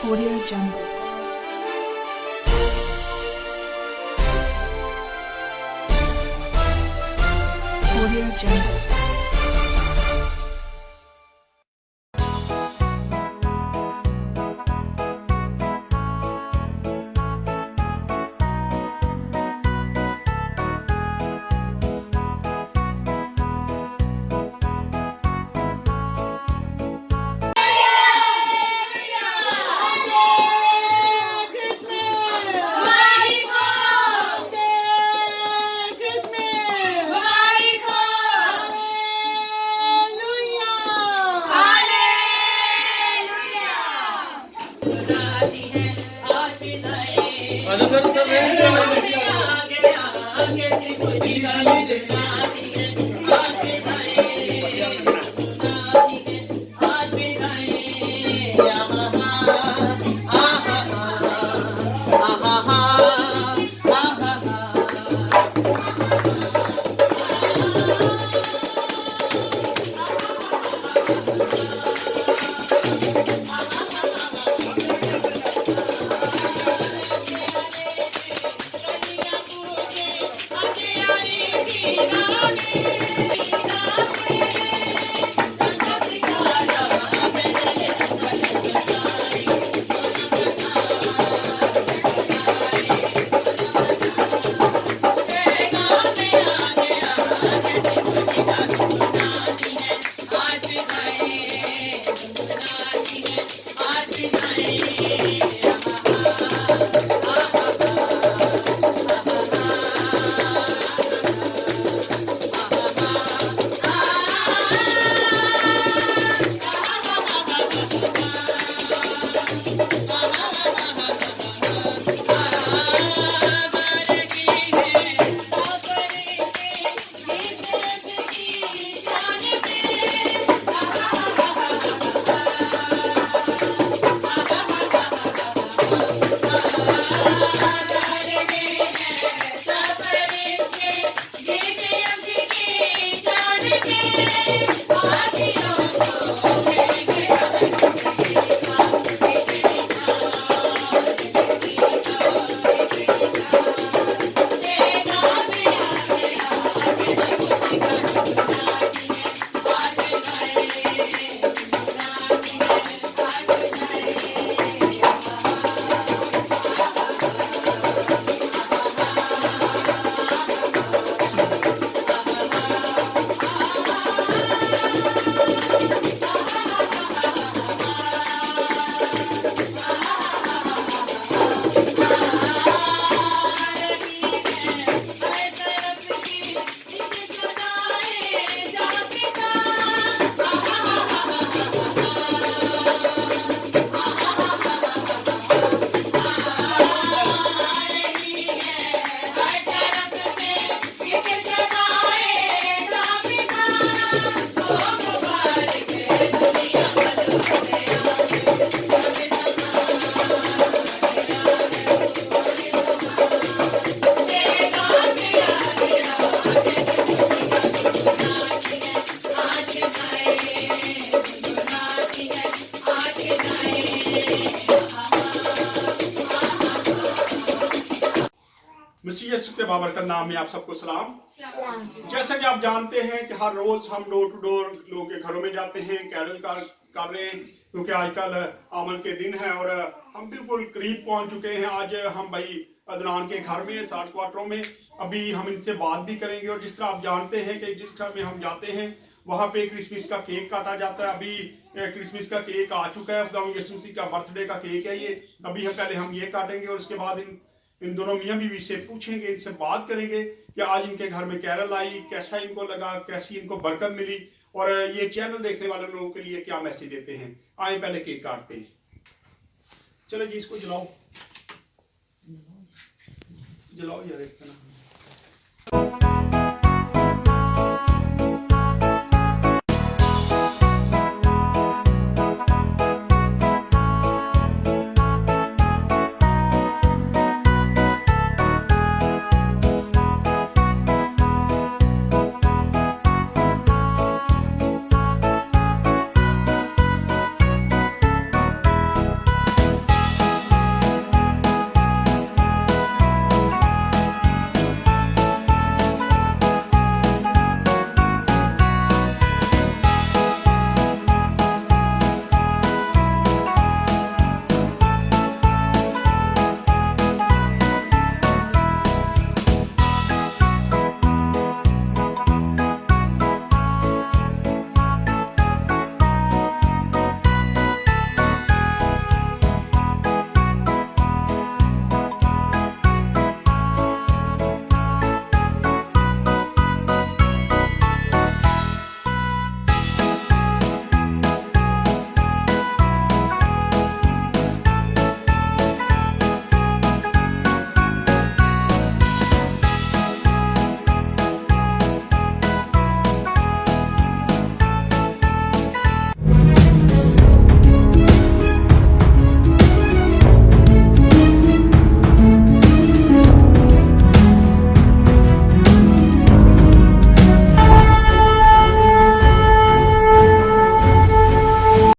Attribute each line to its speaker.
Speaker 1: Audio Jungle. Audio Jungle.
Speaker 2: मसीह यीशु के बाबरकत नाम में आप सबको सलाम। जैसा कि आप जानते हैं कि हर रोज हम डोर टू डोर लोगों के घरों में जाते हैं, कैरल कर रहे हैं, क्योंकि आजकल आमन के दिन है और हम बिल्कुल करीब पहुंच चुके हैं। आज हम भाई अदनान के घर में 60 क्वार्टरों में अभी हम इनसे बात भी करेंगे। और जिस तरह आप जानते हैं कि जिस घर में हम जाते हैं वहाँ पे क्रिसमस का केक काटा जाता है। अभी क्रिसमस का केक आ चुका है, खुदा यीशु मसीह का बर्थडे का केक है ये। अभी पहले हम ये काटेंगे और उसके बाद इन दोनों मियाँ बीवी से पूछेंगे, इनसे बात करेंगे कि आज इनके घर में कैरल आई, कैसा इनको लगा, कैसी इनको बरकत मिली और ये चैनल देखने वाले लोगों के लिए क्या मैसेज देते हैं। आए पहले केक काटते हैं। चलो जी, इसको जलाओ जलाओ यार, एक ना